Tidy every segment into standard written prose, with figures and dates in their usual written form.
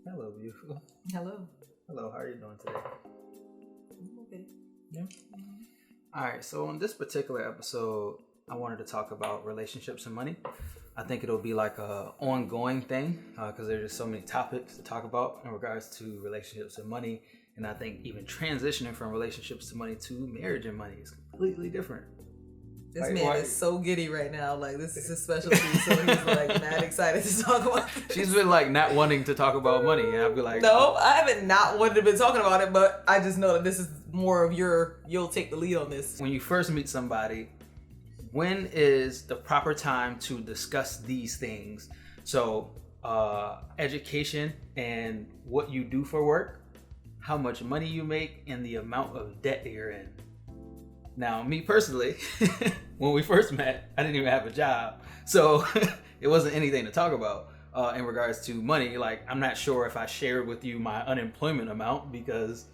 Hello, beautiful. Hello. Hello, how are you doing today? Okay. Yeah. All right, so on this particular episode, I wanted to talk about relationships and money. I think it'll be like a ongoing thing because there's just so many topics to talk about in regards to relationships and money. And I think even transitioning from relationships to money to marriage and money is completely different. This man is so giddy right now. Like, this is his specialty, so he's like mad excited to talk about this. She's been like not wanting to talk about money, and I'd be like, no, I haven't not wanted to be talking about it, but I just know that this is more of you'll take the lead on this. When you first meet somebody, when is the proper time to discuss these things? So, education and what you do for work, how much money you make, and the amount of debt you're in. Now, me personally, when we first met, I didn't even have a job. So it wasn't anything to talk about in regards to money. Like, I'm not sure if I shared with you my unemployment amount because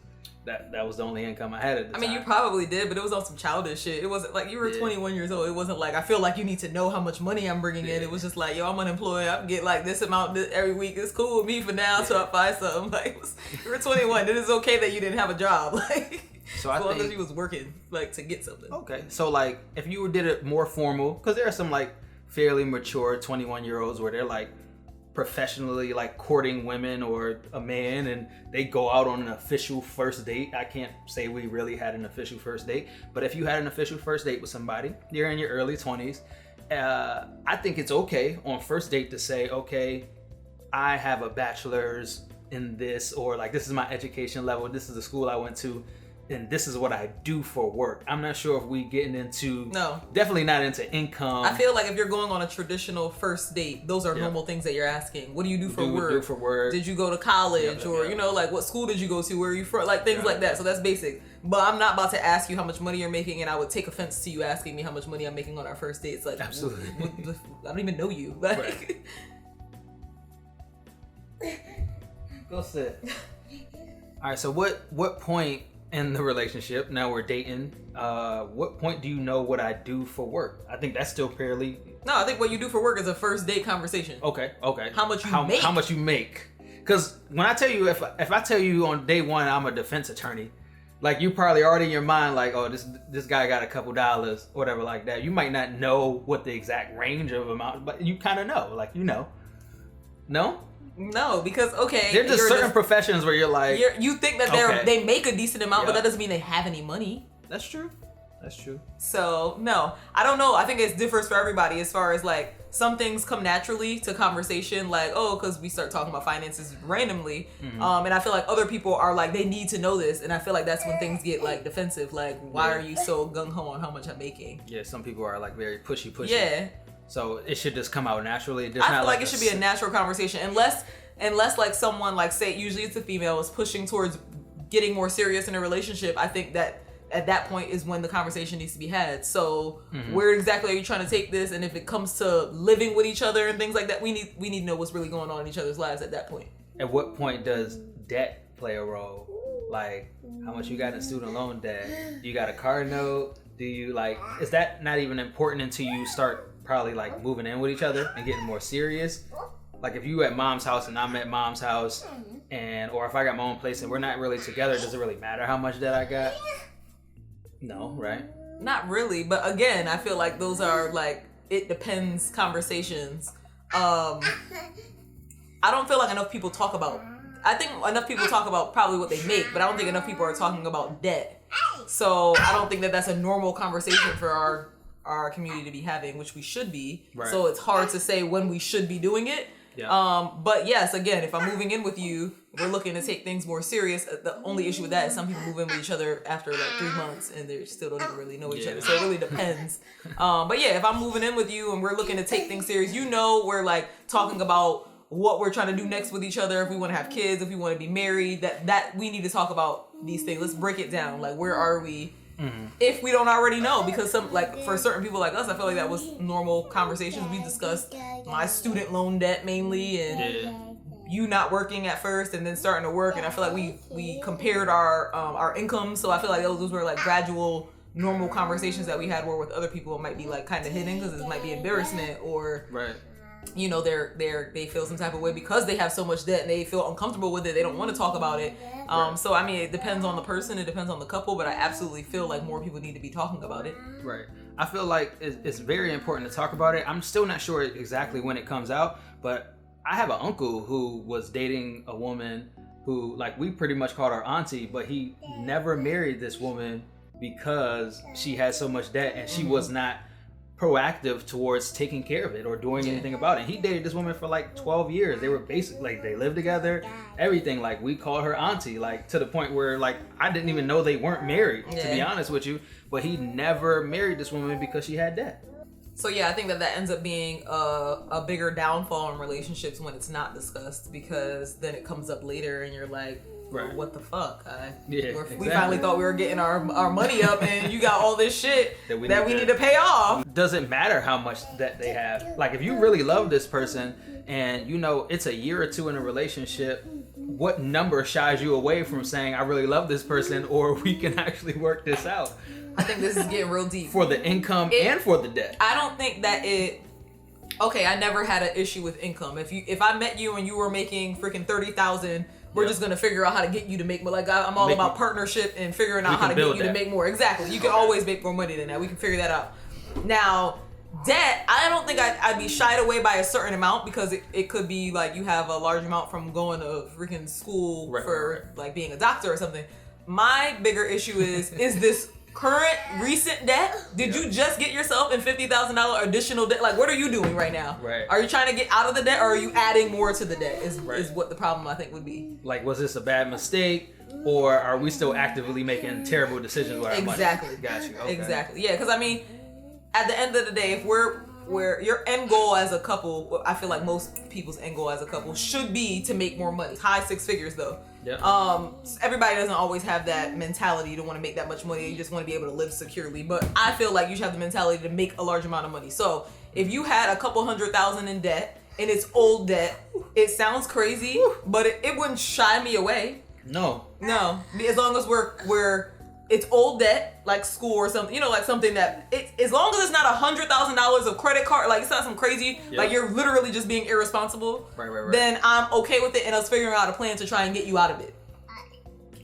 that was the only income I had at the time. I mean, you probably did, but it was on some childish shit. It wasn't like you were 21 years old. It wasn't like, I feel like you need to know how much money I'm bringing in. It was just like, yo, I'm unemployed. I get like this amount every week. It's cool with me for now until I find something. Like, you were 21. It is okay that you didn't have a job. Like, so I think you was working like to get something. Okay, so like if you did it more formal, because there are some like fairly mature 21-year-olds where they're like professionally like courting women or a man, and they go out on an official first date. I can't say we really had an official first date, but if you had an official first date with somebody, you're in your early 20s. I think it's okay on first date to say, okay, I have a bachelor's in this, or like this is my education level. This is the school I went to. And this is what I do for work. I'm not sure if we getting into... No. Definitely not into income. I feel like if you're going on a traditional first date, those are normal things that you're asking. What do you do for work? Did you go to college? Or, you know, like what school did you go to? Where are you from? Like things like that. So that's basic. But I'm not about to ask you how much money you're making, and I would take offense to you asking me how much money I'm making on our first date. It's like... Absolutely. I don't even know you. Like, right. Go sit. All right, so what point... in the relationship, now we're dating, what point do you know what I do for work? I think that's still fairly... No, I think what you do for work is a first date conversation. Okay. How much you make? How much you make. Because when I tell you, if I tell you on day one I'm a defense attorney, like you probably already in your mind like, oh, this guy got a couple dollars, whatever like that. You might not know what the exact range of amount, but you kind of know, like, you know. No? No, because there's just certain professions where you're like, you think that they make a decent amount, but that doesn't mean they have any money. That's true. So no, I don't know. I think it differs for everybody as far as like some things come naturally to conversation, like because we start talking about finances randomly, and I feel like other people are like they need to know this, and I feel like that's when things get like defensive. Like, why are you so gung ho on how much I'm making? Yeah, some people are like very pushy. Yeah. So it should just come out naturally. I feel like it should be a natural conversation, unless like someone like say usually it's a female is pushing towards getting more serious in a relationship. I think that at that point is when the conversation needs to be had. So where exactly are you trying to take this? And if it comes to living with each other and things like that, we need to know what's really going on in each other's lives at that point. At what point does debt play a role? Like how much you got in student loan debt? You got a car note? Do you like? Is that not even important until you start probably like moving in with each other and getting more serious? Like if you at mom's house and I'm at mom's house, or if I got my own place and we're not really together, does it really matter how much debt I got? No, right? Not really, but again, I feel like those are like it depends conversations. I don't feel like enough people talk about. I think enough people talk about probably what they make, but I don't think enough people are talking about debt. So I don't think that that's a normal conversation for our community to be having, which we should be. Right. So it's hard to say when we should be doing it. Yeah. But yes, again, if I'm moving in with you, we're looking to take things more serious. The only issue with that is some people move in with each other after like 3 months and they still don't even really know each other. So it really depends. But yeah, if I'm moving in with you and we're looking to take things serious, we're like talking about what we're trying to do next with each other. If we want to have kids, if we want to be married, that we need to talk about these things. Let's break it down. Like, where are we? If we don't already know, because some like for certain people like us, I feel like that was normal conversations. We discussed my student loan debt mainly, and you not working at first and then starting to work, and I feel like we compared our income. So I feel like those were like gradual normal conversations that we had. Where with other people it might be like kind of hidden because it might be embarrassment or you know, they feel some type of way because they have so much debt and they feel uncomfortable with it. They don't want to talk about it. So I mean, it depends on the person, it depends on the couple, but I absolutely feel like more people need to be talking about it. Right. I feel like it's very important to talk about it. I'm still not sure exactly when it comes out, but I have an uncle who was dating a woman who, like, we pretty much called her auntie, but he never married this woman because she had so much debt and she was not proactive towards taking care of it or doing anything about it. He dated this woman for like 12 years. They were basically like, they lived together, everything. Like, we called her auntie, like, to the point where, like, I didn't even know they weren't married, to be honest with you. But he never married this woman because she had debt. So yeah, I think that ends up being a bigger downfall in relationships when it's not discussed, because then it comes up later and you're like, right, what the fuck? Exactly. We finally thought we were getting our money up and you got all this shit that we need to pay off. Doesn't matter how much debt they have. Like, if you really love this person and you know it's a year or two in a relationship, what number shies you away from saying I really love this person, or we can actually work this out? I think this is getting real deep. For the income and for the debt. I don't think that okay, I never had an issue with income. If I met you and you were making freaking $30,000, we're just gonna figure out how to get you to make more. Like, I'm all about partnership and figuring out how to get you to make more. Exactly. You can always make more money than that. We can figure that out. Now, debt, I don't think I'd be shied away by a certain amount, because it could be like you have a large amount from going to freaking school for like being a doctor or something. My bigger issue is this current recent debt? Did you just get yourself in $50,000 additional debt? Like, what are you doing right now? Right. Are you trying to get out of the debt, or are you adding more to the debt? Is what the problem I think would be. Like, was this a bad mistake, or are we still actively making terrible decisions with our money? Exactly. Got you. Okay. Exactly. Yeah, because I mean, at the end of the day, if where your end goal as a couple, I feel like most people's end goal as a couple should be to make more money. High six figures though. Yeah. Everybody doesn't always have that mentality. You don't want to make that much money. You just want to be able to live securely. But I feel like you should have the mentality to make a large amount of money. So if you had a couple $100,000 in debt and it's old debt, it sounds crazy, but it wouldn't shy me away. No. As long as it's old debt, like school or something, you know, like something that as long as it's not $100,000 of credit card, like it's not some crazy, like you're literally just being irresponsible. Right. Then I'm okay with it, and us figuring out a plan to try and get you out of it,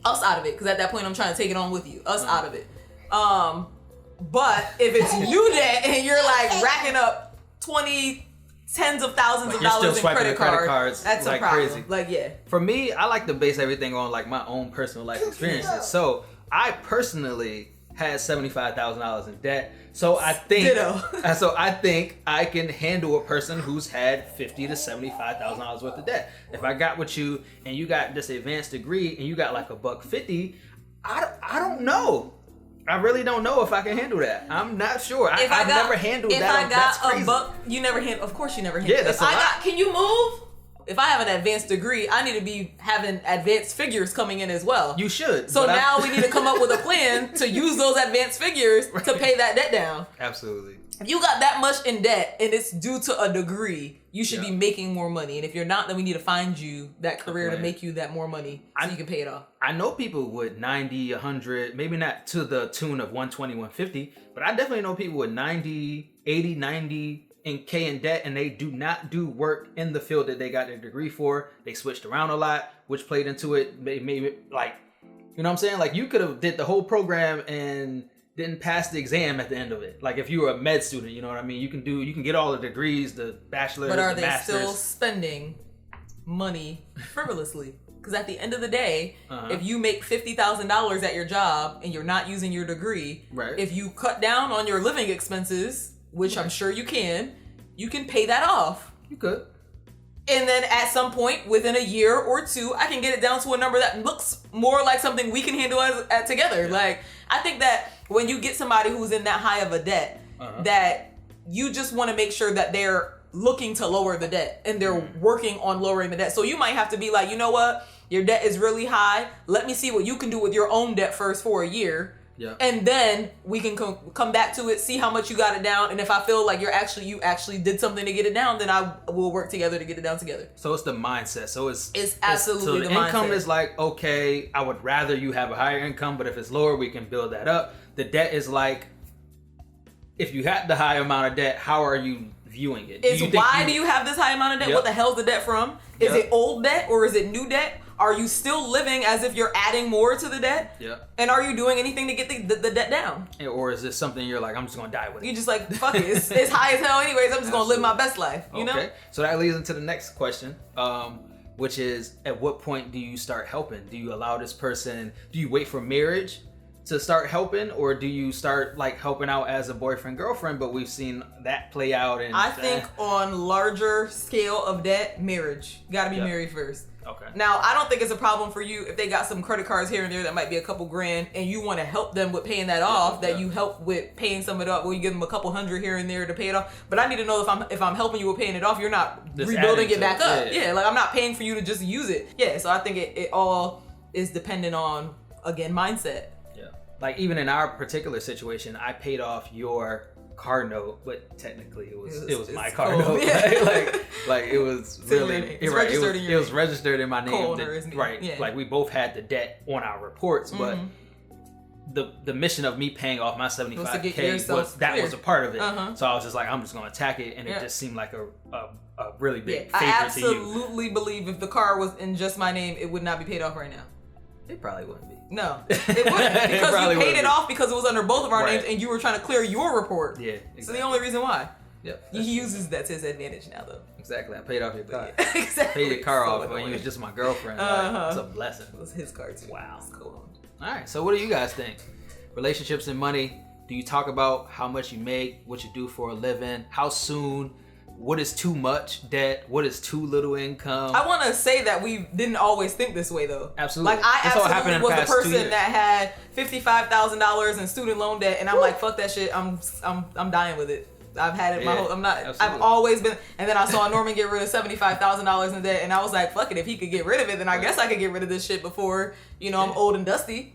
us out of it, because at that point I'm trying to take it on with you, us out of it. But if it's new debt and you're like racking up tens of thousands of dollars in credit cards, that's like a problem. Crazy. Like, yeah. For me, I like to base everything on like my own personal life experiences. So I personally had $75,000 in debt. So I think I can handle a person who's had $50,000 to $75,000 worth of debt. If I got with you and you got this advanced degree and you got like $150, I don't know. I really don't know if I can handle that. I'm not sure. I've never handled that. If I got a buck, you never handle. Of course, you never handle. Yeah, can you move? If I have an advanced degree, I need to be having advanced figures coming in as well. You should. So now we need to come up with a plan to use those advanced figures to pay that debt down. Absolutely. If you got that much in debt and it's due to a degree, you should be making more money. And if you're not, then we need to find you that career to make you that more money so you can pay it off. I know people with 90, 100, maybe not to the tune of 120, 150, but I definitely know people with 90, 80, 90 in K in debt, and they do not do work in the field that they got their degree for. They switched around a lot, which played into it. Maybe like, you know what I'm saying? Like, you could have did the whole program and didn't pass the exam at the end of it. Like, if you were a med student, you know what I mean? You can get all the degrees, the bachelor's, but are the they master's. Still spending money frivolously? Because at the end of the day, if you make $50,000 at your job and you're not using your degree, if you cut down on your living expenses, which I'm sure you can pay that off. You could. And then at some point within a year or two, I can get it down to a number that looks more like something we can handle as together. Yeah. Like, I think that when you get somebody who's in that high of a debt, that you just want to make sure that they're looking to lower the debt and they're working on lowering the debt. So you might have to be like, you know what? Your debt is really high. Let me see what you can do with your own debt first for a year. Yeah. And then we can come back to it, see how much you got it down, and if I feel like you actually did something to get it down, then I will work together to get it down together. So it's the mindset. So it's absolutely so the mindset. Income is like, okay, I would rather you have a higher income, but if it's lower, we can build that up. The debt is like, if you had the high amount of debt, how are you viewing it? Is why do you have this high amount of debt? What the hell's the debt from? Is it old debt or is it new debt? Are you still living as if you're adding more to the debt? Yeah. And are you doing anything to get the debt down? Or is this something you're like, I'm just gonna die with it? You're just like, fuck it. It's high as hell anyways. I'm just gonna live my best life. You know? So that leads into the next question, which is, at what point do you start helping? Do you allow this person? Do you wait for marriage to start helping, or do you start like helping out as a boyfriend girlfriend? But we've seen that play out. And I think on larger scale of debt, marriage. You gotta be married first. Okay. Now, I don't think it's a problem for you if they got some credit cards here and there that might be a couple grand, and you want to help them with paying that off. That you help with paying some of it off. Well, you give them a couple hundred here and there to pay it off. But I need to know if I'm helping you with paying it off, you're not just rebuilding it back up. Yeah, like I'm not paying for you to just use it. Yeah, so I think it all is dependent on, again, mindset. Yeah. Like even in our particular situation, I paid off your car note, but technically it was my car note. Yeah. like it was really it was registered in my name. Right. Yeah. Like we both had the debt on our reports, but the mission of me paying off my $75K was a part of it. So I was just like, I'm just gonna attack it, and it just seemed like a really big favor to you. I absolutely believe if the car was in just my name, it would not be paid off right now. It probably wouldn't be. No, it wouldn't, because you paid it off because it was under both of our names, and you were trying to clear your report. Yeah, exactly. So the only reason why. Yep. He uses that to his advantage now, though. Exactly. I paid off your car. Exactly. Paid your car off when you was just my girlfriend. Like, it's a blessing. It was his car too. Wow. Cool. All right. So what do you guys think? Relationships and money. Do you talk about how much you make, what you do for a living, how soon? What is too much debt? What is too little income? I want to say that we didn't always think this way, though. Absolutely. Like, I absolutely was the person that had $55,000 in student loan debt, and I'm like, fuck that shit. I'm dying with it. I've had it my whole. I've always been. And then I saw Norman get rid of $75,000 in debt, and I was like, fuck it. If he could get rid of it, then I guess I could get rid of this shit before I'm old and dusty.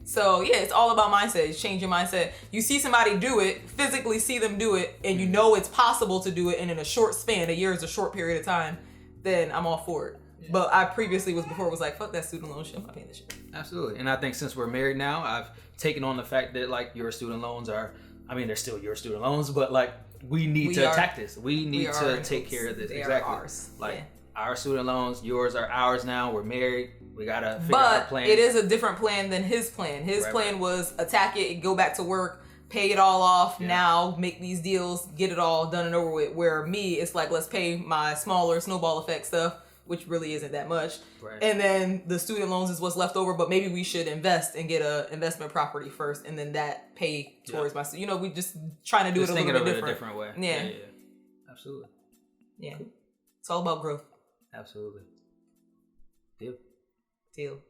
So yeah, it's all about mindset. It's change your mindset. You see somebody do it, physically see them do it, and you know it's possible to do it, and in a short span, a year is a short period of time, then I'm all for it. Yeah. But I previously was like, fuck that student loan shit, I'm not paying this shit. Absolutely. And I think since we're married now, I've taken on the fact that like your student loans are, I mean, they're still your student loans, but like we need to attack this. We need to take care of this. They exactly. Are ours. Like our student loans, yours are ours now. We're married. We gotta figure out a plan. But it is a different plan than his plan. His plan was attack it, go back to work, pay it all off, now make these deals, get it all done and over with. Where me, it's like, let's pay my smaller snowball effect stuff, which really isn't that much. Right. And then the student loans is what's left over, but maybe we should invest and get a investment property first, and then that pay towards my, we just trying to do it a little bit different way. Yeah. Absolutely. Yeah. It's all about growth. Absolutely. Deal.